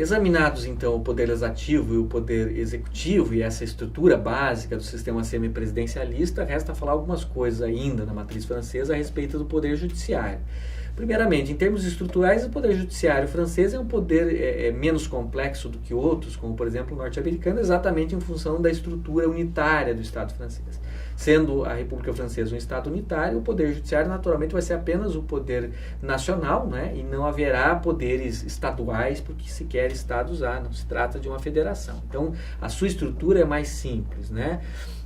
Examinados, então, o poder legislativo e o poder executivo e essa estrutura básica do sistema semipresidencialista, resta falar algumas coisas ainda na matriz francesa a respeito do poder judiciário. Primeiramente, em termos estruturais, o poder judiciário francês é um poder menos complexo do que outros, como, por exemplo, o norte-americano, exatamente em função da estrutura unitária do Estado francês. Sendo a República Francesa um Estado unitário, o poder judiciário naturalmente vai ser apenas o poder nacional, né? E não haverá poderes estaduais, porque sequer Estados há, não se trata de uma federação. Então, a sua estrutura é mais simples, né?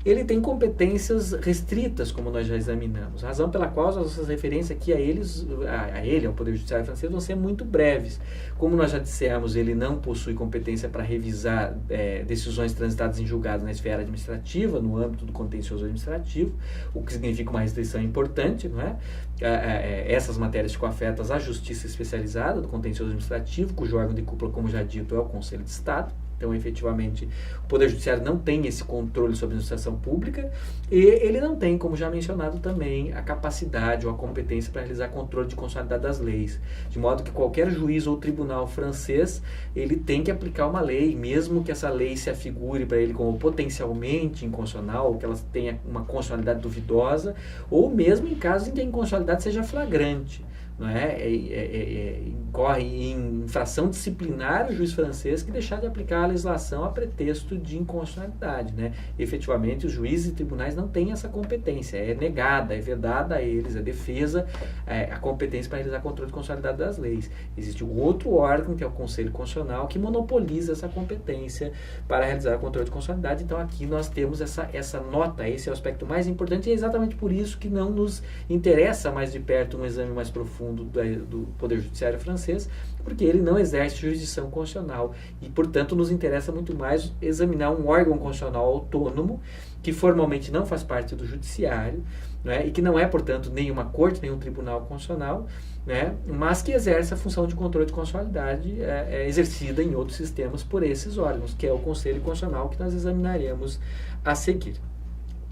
Ele tem competências restritas, como nós já examinamos, razão pela qual as nossas referências aqui ao Poder Judiciário francês, vão ser muito breves. Como nós já dissemos, ele não possui competência para revisar decisões transitadas em julgados na esfera administrativa, no âmbito do contencioso administrativo, o que significa uma restrição importante, não é? Essas matérias ficam afetas à justiça especializada do contencioso administrativo, cujo órgão de cúpula, como já dito, é o Conselho de Estado. Então, efetivamente, o Poder Judiciário não tem esse controle sobre a administração pública e ele não tem, como já mencionado também, a capacidade ou a competência para realizar controle de constitucionalidade das leis. De modo que qualquer juiz ou tribunal francês, ele tem que aplicar uma lei, mesmo que essa lei se afigure para ele como potencialmente inconstitucional, ou que ela tenha uma constitucionalidade duvidosa, ou mesmo em casos em que a inconstitucionalidade seja flagrante. Não incorre em infração disciplinar o juiz francês que deixar de aplicar a legislação a pretexto de inconstitucionalidade, né? Efetivamente, os juízes e tribunais não têm essa competência, é negada, é vedada a eles, a defesa, a competência para realizar controle de constitucionalidade das leis. Existe um outro órgão, que é o Conselho Constitucional, que monopoliza essa competência para realizar o controle de constitucionalidade. Então, aqui nós temos essa nota, esse é o aspecto mais importante, e é exatamente por isso que não nos interessa mais de perto um exame mais profundo do Poder Judiciário francês, porque ele não exerce jurisdição constitucional e, portanto, nos interessa muito mais examinar um órgão constitucional autônomo que formalmente não faz parte do judiciário, né, e que não é, portanto, nenhuma corte, nenhum tribunal constitucional, né, mas que exerce a função de controle de constitucionalidade exercida em outros sistemas por esses órgãos, que é o Conselho Constitucional, que nós examinaremos a seguir.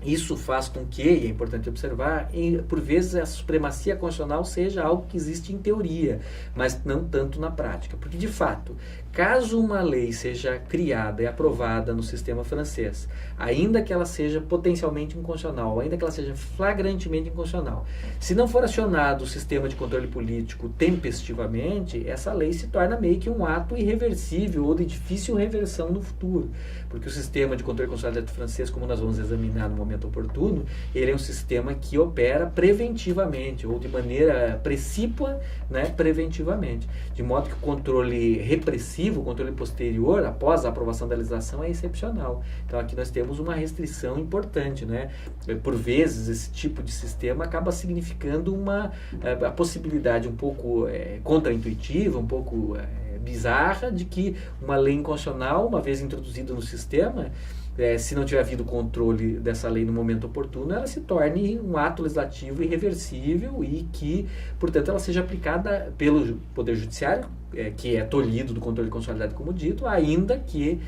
Isso faz com que, e é importante observar, por vezes a supremacia constitucional seja algo que existe em teoria, mas não tanto na prática. Porque, de fato, caso uma lei seja criada e aprovada no sistema francês, ainda que ela seja potencialmente inconstitucional, ainda que ela seja flagrantemente inconstitucional, se não for acionado o sistema de controle político tempestivamente, essa lei se torna meio que um ato irreversível ou de difícil reversão no futuro. Porque o sistema de controle constitucional francês, como nós vamos examinar no momento oportuno, ele é um sistema que opera preventivamente, ou de maneira precípua, né, preventivamente. De modo que o controle repressivo, o controle posterior, após a aprovação da legislação, é excepcional. Então aqui nós temos uma restrição importante, né? Por vezes esse tipo de sistema acaba significando a possibilidade um pouco contraintuitiva, um pouco bizarra, de que uma lei inconstitucional, uma vez introduzida no sistema, se não tiver havido controle dessa lei no momento oportuno, ela se torne um ato legislativo irreversível e que, portanto, ela seja aplicada pelo Poder Judiciário, que é tolhido do controle de constitucionalidade, como dito, ainda que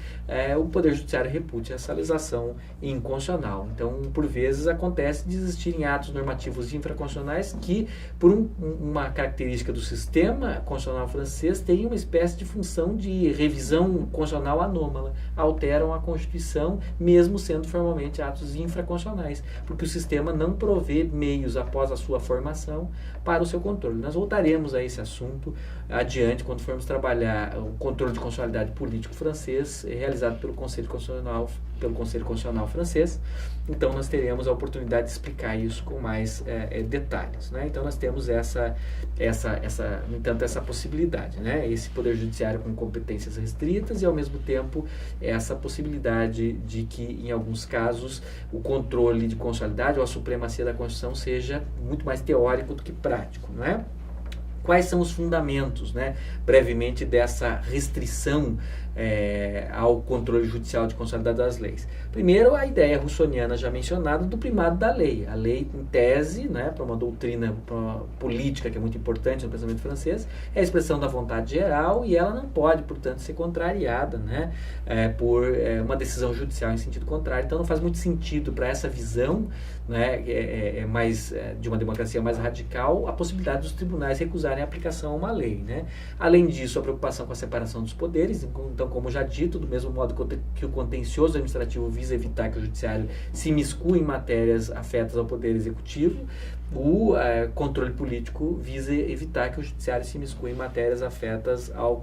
o Poder Judiciário repute essa legislação inconstitucional. Então, por vezes, acontece de existirem atos normativos infraconstitucionais que, por uma característica do sistema constitucional francês, têm uma espécie de função de revisão constitucional anômala, alteram a Constituição, mesmo sendo formalmente atos infraconstitucionais, porque o sistema não provê meios após a sua formação para o seu controle. Nós voltaremos a esse assunto adiante, quando formos trabalhar o controle de constitucionalidade político francês, realizado pelo Conselho Constitucional francês. Então nós teremos a oportunidade de explicar isso com mais detalhes, né? Então nós temos no entanto, essa possibilidade, né? Esse Poder Judiciário com competências restritas e, ao mesmo tempo, essa possibilidade de que, em alguns casos, o controle de constitucionalidade ou a supremacia da Constituição seja muito mais teórico do que prático, não é? Quais são os fundamentos, né, brevemente, dessa restrição ao controle judicial de constitucionalidade das leis. Primeiro, a ideia russoniana já mencionada do primado da lei. A lei, em tese, né, para uma doutrina política que é muito importante no pensamento francês, é a expressão da vontade geral e ela não pode, portanto, ser contrariada, né, por uma decisão judicial em sentido contrário. Então, não faz muito sentido para essa visão, né, de uma democracia mais radical, a possibilidade dos tribunais recusarem a aplicação a uma lei, né? Além disso, a preocupação com a separação dos poderes. Então, como já dito, do mesmo modo que o contencioso administrativo visa evitar que o judiciário se imiscua em matérias afetas ao poder executivo, o controle político visa evitar que o judiciário se imiscua em matérias afetas ao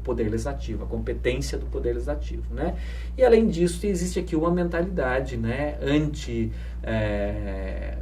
poder legislativo, a competência do poder legislativo, né? E além disso, existe aqui uma mentalidade, né,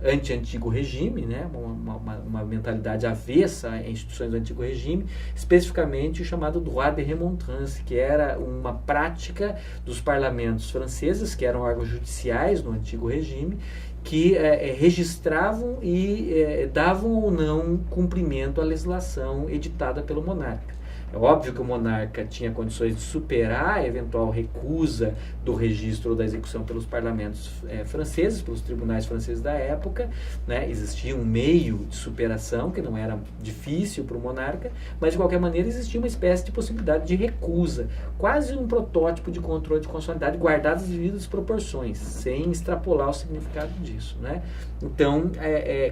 anti-antigo regime, né, uma mentalidade avessa a instituições do antigo regime, especificamente o chamado droit de remontrance, que era uma prática dos parlamentos franceses, que eram órgãos judiciais no antigo regime, que registravam e davam ou não cumprimento à legislação editada pelo monarca. É óbvio que o monarca tinha condições de superar a eventual recusa do registro ou da execução pelos parlamentos franceses, pelos tribunais franceses da época, né? Existia um meio de superação que não era difícil para o monarca, mas de qualquer maneira existia uma espécie de possibilidade de recusa, quase um protótipo de controle de constitucionalidade guardado as devidas proporções, sem extrapolar o significado disso, né? Então,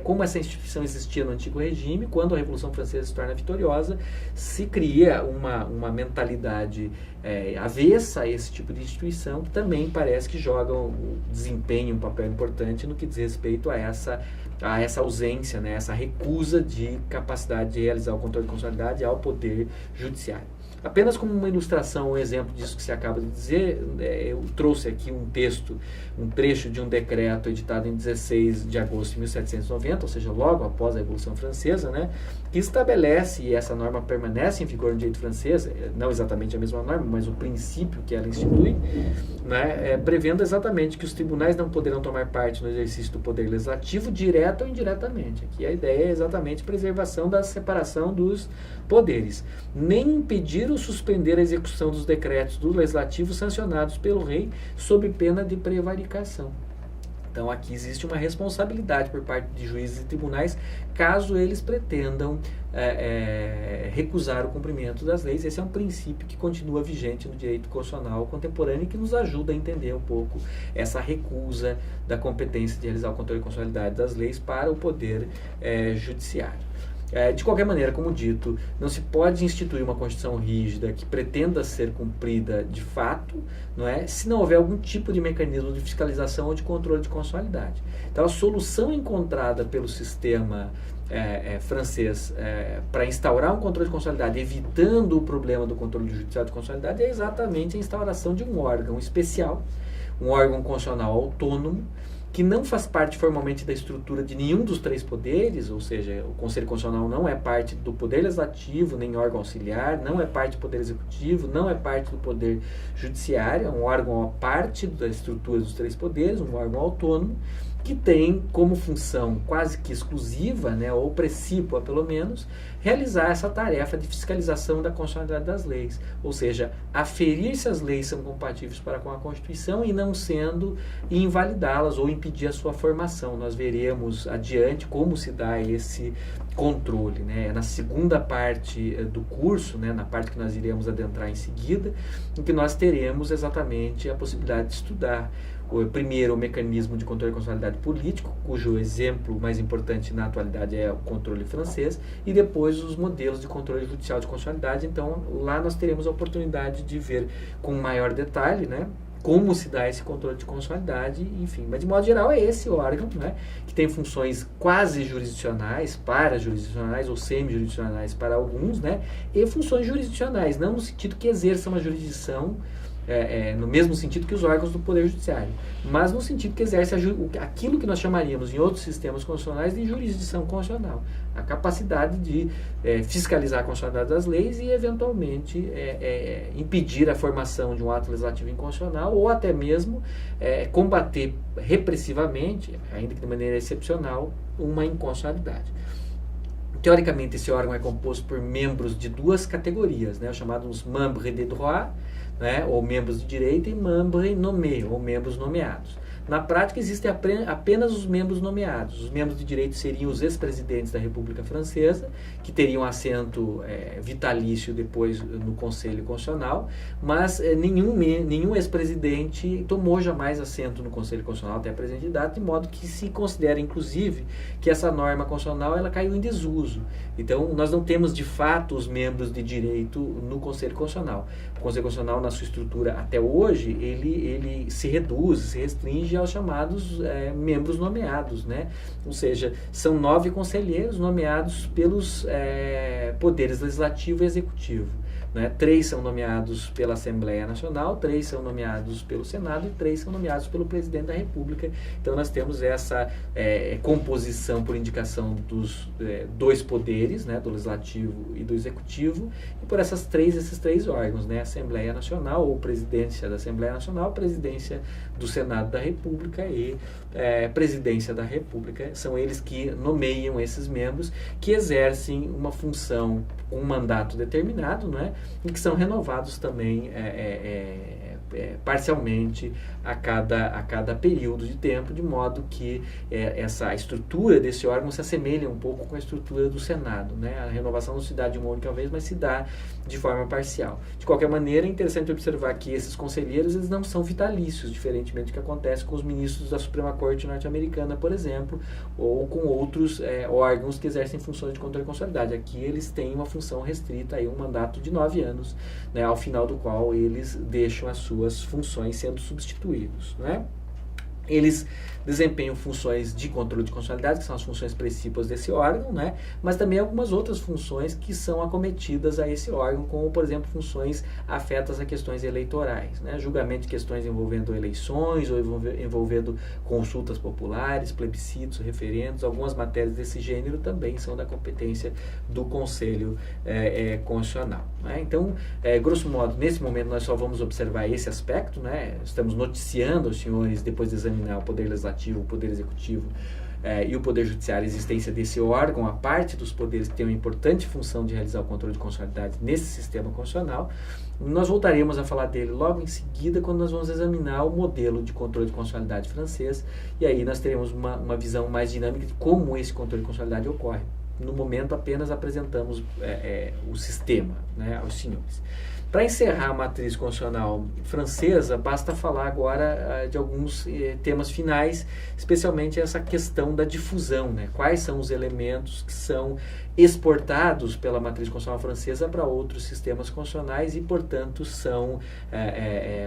como essa instituição existia no antigo regime, quando a Revolução Francesa se torna vitoriosa, se cria uma mentalidade avessa a esse tipo de instituição, que também parece que desempenha um papel importante no que diz respeito a essa ausência, né, essa recusa de capacidade de realizar o controle de constitucionalidade ao poder judiciário. Apenas como uma ilustração, um exemplo disso que você acaba de dizer, eu trouxe aqui um trecho de um decreto editado em 16 de agosto de 1790, ou seja, logo após a Revolução Francesa, né, que estabelece, e essa norma permanece em vigor no direito francês, não exatamente a mesma norma, mas o princípio que ela institui, né, prevendo exatamente que os tribunais não poderão tomar parte no exercício do poder legislativo, direto ou indiretamente. Aqui a ideia é exatamente preservação da separação dos poderes, nem impedir ou suspender a execução dos decretos do legislativo sancionados pelo rei sob pena de prevaricação. Então aqui existe uma responsabilidade por parte de juízes e tribunais caso eles pretendam recusar o cumprimento das leis. Esse é um princípio que continua vigente no direito constitucional contemporâneo e que nos ajuda a entender um pouco essa recusa da competência de realizar o controle de constitucionalidade das leis para o poder judiciário. De qualquer maneira, como dito, não se pode instituir uma Constituição rígida que pretenda ser cumprida de fato, não é, se não houver algum tipo de mecanismo de fiscalização ou de controle de constitucionalidade. Então, a solução encontrada pelo sistema francês para instaurar um controle de constitucionalidade, evitando o problema do controle judicial de constitucionalidade, é exatamente a instauração de um órgão especial, um órgão constitucional autônomo, que não faz parte formalmente da estrutura de nenhum dos três poderes, ou seja, o Conselho Constitucional não é parte do Poder Legislativo, nem órgão auxiliar, não é parte do Poder Executivo, não é parte do Poder Judiciário, é um órgão à parte da estrutura dos três poderes, um órgão autônomo, que tem como função quase que exclusiva, né, ou precípua pelo menos, realizar essa tarefa de fiscalização da constitucionalidade das leis, ou seja, aferir se as leis são compatíveis para com a Constituição e não sendo, e invalidá-las ou impedir a sua formação. Nós veremos adiante como se dá esse controle, né? Na segunda parte do curso, né, na parte que nós iremos adentrar em seguida, em que nós teremos exatamente a possibilidade de estudar primeiro o mecanismo de controle de constitucionalidade político, cujo exemplo mais importante na atualidade é o controle francês, e depois os modelos de controle judicial de constitucionalidade. Então lá nós teremos a oportunidade de ver com maior detalhe, né, como se dá esse controle de constitucionalidade, enfim. Mas de modo geral é esse órgão, né, que tem funções quase jurisdicionais, parajurisdicionais ou semi-jurisdicionais para alguns, né, e funções jurisdicionais, não no sentido que exerça uma jurisdição no mesmo sentido que os órgãos do Poder Judiciário, mas no sentido que exerce aquilo que nós chamaríamos em outros sistemas constitucionais de jurisdição constitucional, a capacidade de fiscalizar a constitucionalidade das leis e, eventualmente, impedir a formação de um ato legislativo inconstitucional ou até mesmo combater repressivamente, ainda que de maneira excepcional, uma inconstitucionalidade. Teoricamente, esse órgão é composto por membros de duas categorias, né, chamados membres de droit, né, ou membros de direito, e membres nommés, ou membros nomeados. Na prática, existem apenas os membros nomeados. Os membros de direito seriam os ex-presidentes da República Francesa, que teriam assento vitalício depois no Conselho Constitucional, mas nenhum ex-presidente tomou jamais assento no Conselho Constitucional até a presente data, de modo que se considera, inclusive, que essa norma constitucional ela caiu em desuso. Então, nós não temos, de fato, os membros de direito no Conselho Constitucional. O Conselho Constitucional, na sua estrutura até hoje, ele se reduz, se restringe aos chamados membros nomeados, né? Ou seja, são 9 conselheiros nomeados pelos poderes legislativo e executivo. Né? 3 são nomeados pela Assembleia Nacional, 3 são nomeados pelo Senado e 3 são nomeados pelo Presidente da República. Então nós temos essa composição por indicação dos 2 poderes, né? Do Legislativo e do Executivo, e por esses três órgãos, né? Assembleia Nacional, ou Presidência da Assembleia Nacional, Presidência do Senado da República e Presidência da República. São eles que nomeiam esses membros, que exercem uma função, um mandato determinado, né? E que são renovados também parcialmente a cada período de tempo, de modo que essa estrutura desse órgão se assemelha um pouco com a estrutura do Senado, né? A renovação não se dá de uma única vez, mas se dá de forma parcial. De qualquer maneira, é interessante observar que esses conselheiros eles não são vitalícios, diferentemente do que acontece com os ministros da Suprema Corte norte-americana, por exemplo, ou com outros órgãos que exercem funções de controle de constitucionalidade. Aqui eles têm uma função restrita, aí um mandato de 9 anos, né, ao final do qual eles deixam as suas funções sendo substituídos, né? Eles desempenham funções de controle de constitucionalidade, que são as funções principais desse órgão, né? Mas também algumas outras funções que são acometidas a esse órgão, como, por exemplo, funções afetas a questões eleitorais, né? Julgamento de questões envolvendo eleições ou envolvendo consultas populares, plebiscitos, referendos. Algumas matérias desse gênero também são da competência do Conselho Constitucional, né? Então, grosso modo, nesse momento nós só vamos observar esse aspecto, né? Estamos noticiando aos senhores, depois de examinar o Poder Legislativo, o Poder Executivo e o Poder Judiciário, a existência desse órgão, a parte dos poderes que tem uma importante função de realizar o controle de constitucionalidade nesse sistema constitucional. Nós voltaremos a falar dele logo em seguida, quando nós vamos examinar o modelo de controle de constitucionalidade francês, e aí nós teremos uma visão mais dinâmica de como esse controle de constitucionalidade ocorre. No momento, apenas apresentamos o sistema, né, aos senhores. Para encerrar a matriz constitucional francesa, basta falar agora de alguns temas finais, especialmente essa questão da difusão, né? Quais são os elementos que são exportados pela matriz constitucional francesa para outros sistemas constitucionais e, portanto, são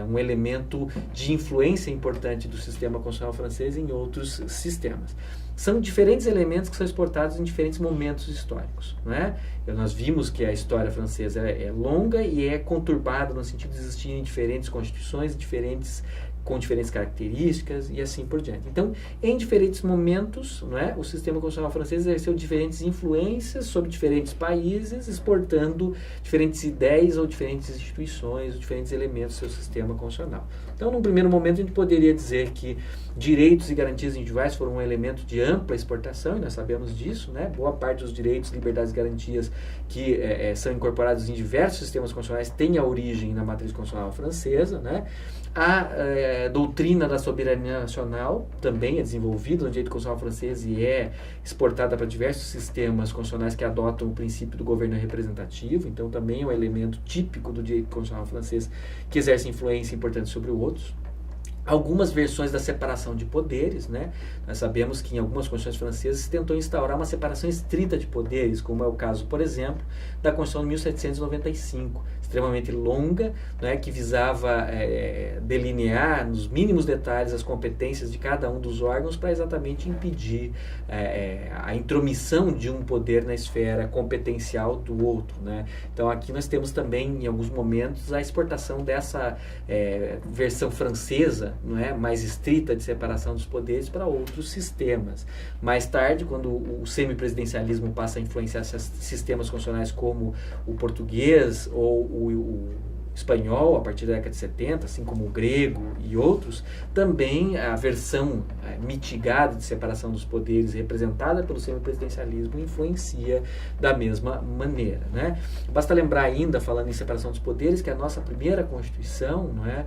um elemento de influência importante do sistema constitucional francês em outros sistemas. São diferentes elementos que são exportados em diferentes momentos históricos, né? Nós vimos que a história francesa é longa e é conturbada no sentido de existirem diferentes constituições, com diferentes características e assim por diante. Então, em diferentes momentos, né, o sistema constitucional francês exerceu diferentes influências sobre diferentes países, exportando diferentes ideias ou diferentes instituições, ou diferentes elementos do seu sistema constitucional. Então, num primeiro momento, a gente poderia dizer que direitos e garantias individuais foram um elemento de ampla exportação, e nós sabemos disso, né? Boa parte dos direitos, liberdades e garantias que são incorporados em diversos sistemas constitucionais têm a origem na matriz constitucional francesa, né? A doutrina da soberania nacional também é desenvolvida no direito constitucional francês e é exportada para diversos sistemas constitucionais que adotam o princípio do governo representativo, então também é um elemento típico do direito constitucional francês que exerce influência importante sobre outros. Algumas versões da separação de poderes, né? Nós sabemos que em algumas constituições francesas se tentou instaurar uma separação estrita de poderes, como é o caso, por exemplo, da Constituição de 1795, extremamente longa, né? Que visava delinear nos mínimos detalhes as competências de cada um dos órgãos para exatamente impedir a intromissão de um poder na esfera competencial do outro, né? Então aqui nós temos também, em alguns momentos, a exportação dessa versão francesa, não é, mais estrita de separação dos poderes para outros sistemas. Mais tarde, quando o semipresidencialismo passa a influenciar sistemas constitucionais como o português ou o espanhol, a partir da década de 70, assim como o grego e outros, também a versão mitigada de separação dos poderes, representada pelo semipresidencialismo, influencia da mesma maneira, né? Basta lembrar ainda, falando em separação dos poderes, que a nossa primeira Constituição, não é?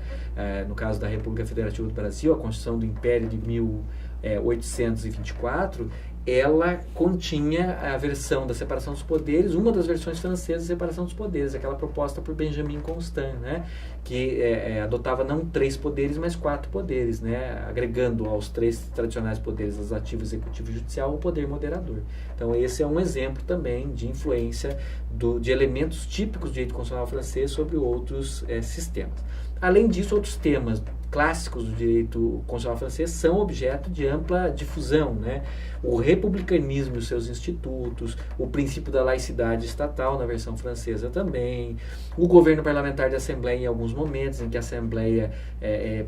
No caso da República Federativa do Brasil, a Constituição do Império de 1824, ela continha a versão da separação dos poderes, uma das versões francesas de separação dos poderes, aquela proposta por Benjamin Constant, né, que adotava não 3 poderes, mas 4 poderes, né, agregando aos 3 tradicionais poderes, legislativo, executivo e judicial, o poder moderador. Então esse é um exemplo também de influência de elementos típicos do direito constitucional francês sobre outros sistemas. Além disso, outros temas clássicos do direito constitucional francês são objeto de ampla difusão, né? O republicanismo e os seus institutos, o princípio da laicidade estatal na versão francesa também, o governo parlamentar de assembleia em alguns momentos em que a assembleia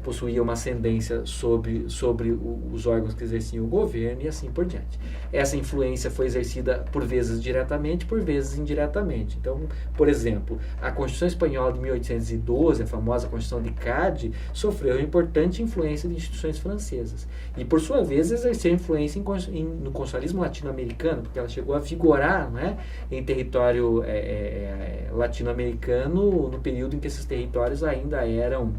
possuía uma ascendência sobre os órgãos que exerciam o governo e assim por diante. Essa influência foi exercida por vezes diretamente, por vezes indiretamente. Então, por exemplo, a Constituição Espanhola de 1812, a famosa Constituição de Cádiz, sofreu importante influência de instituições francesas e, por sua vez, exerceu influência no constitucionalismo latino-americano, porque ela chegou a vigorar, né, em território latino-americano no período em que esses territórios ainda eram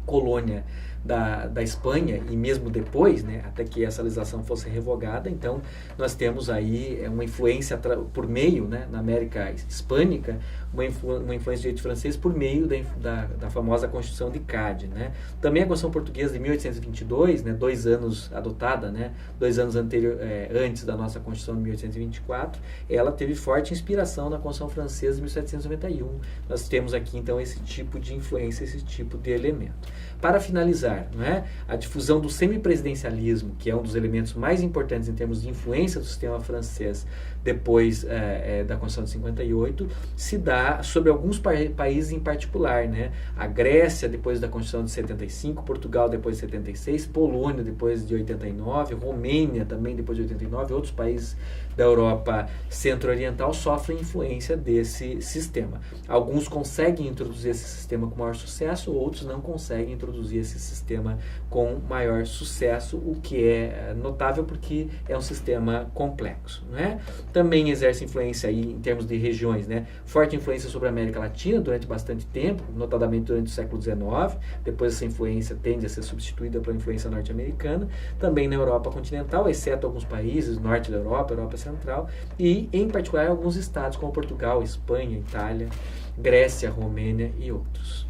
colônia da Espanha e mesmo depois, né, até que essa legislação fosse revogada. Então nós temos aí uma influência por meio, né, na América Hispânica, uma influência do direito francês por meio da famosa Constituição de Cádiz, né. Também a Constituição Portuguesa de 1822, né, 2 anos adotada, né, 2 anos antes da nossa Constituição de 1824, ela teve forte inspiração na Constituição Francesa de 1791. Nós temos aqui então esse tipo de influência, esse tipo de elemento. Para finalizar, não é? A difusão do semipresidencialismo, que é um dos elementos mais importantes em termos de influência do sistema francês depois da Constituição de 58, se dá sobre alguns países em particular, né? A Grécia, depois da Constituição de 75, Portugal, depois de 76, Polônia, depois de 89, Romênia, também depois de 89, outros países da Europa centro-oriental sofrem influência desse sistema. Alguns conseguem introduzir esse sistema com maior sucesso, outros não conseguem introduzir esse sistema com maior sucesso, o que é notável porque é um sistema complexo, né? Também exerce influência aí em termos de regiões, né? Forte influência sobre a América Latina durante bastante tempo, notadamente durante o século XIX, depois essa influência tende a ser substituída pela influência norte-americana, também na Europa continental, exceto alguns países, norte da Europa, Europa Central, e em particular alguns estados como Portugal, Espanha, Itália, Grécia, Romênia e outros.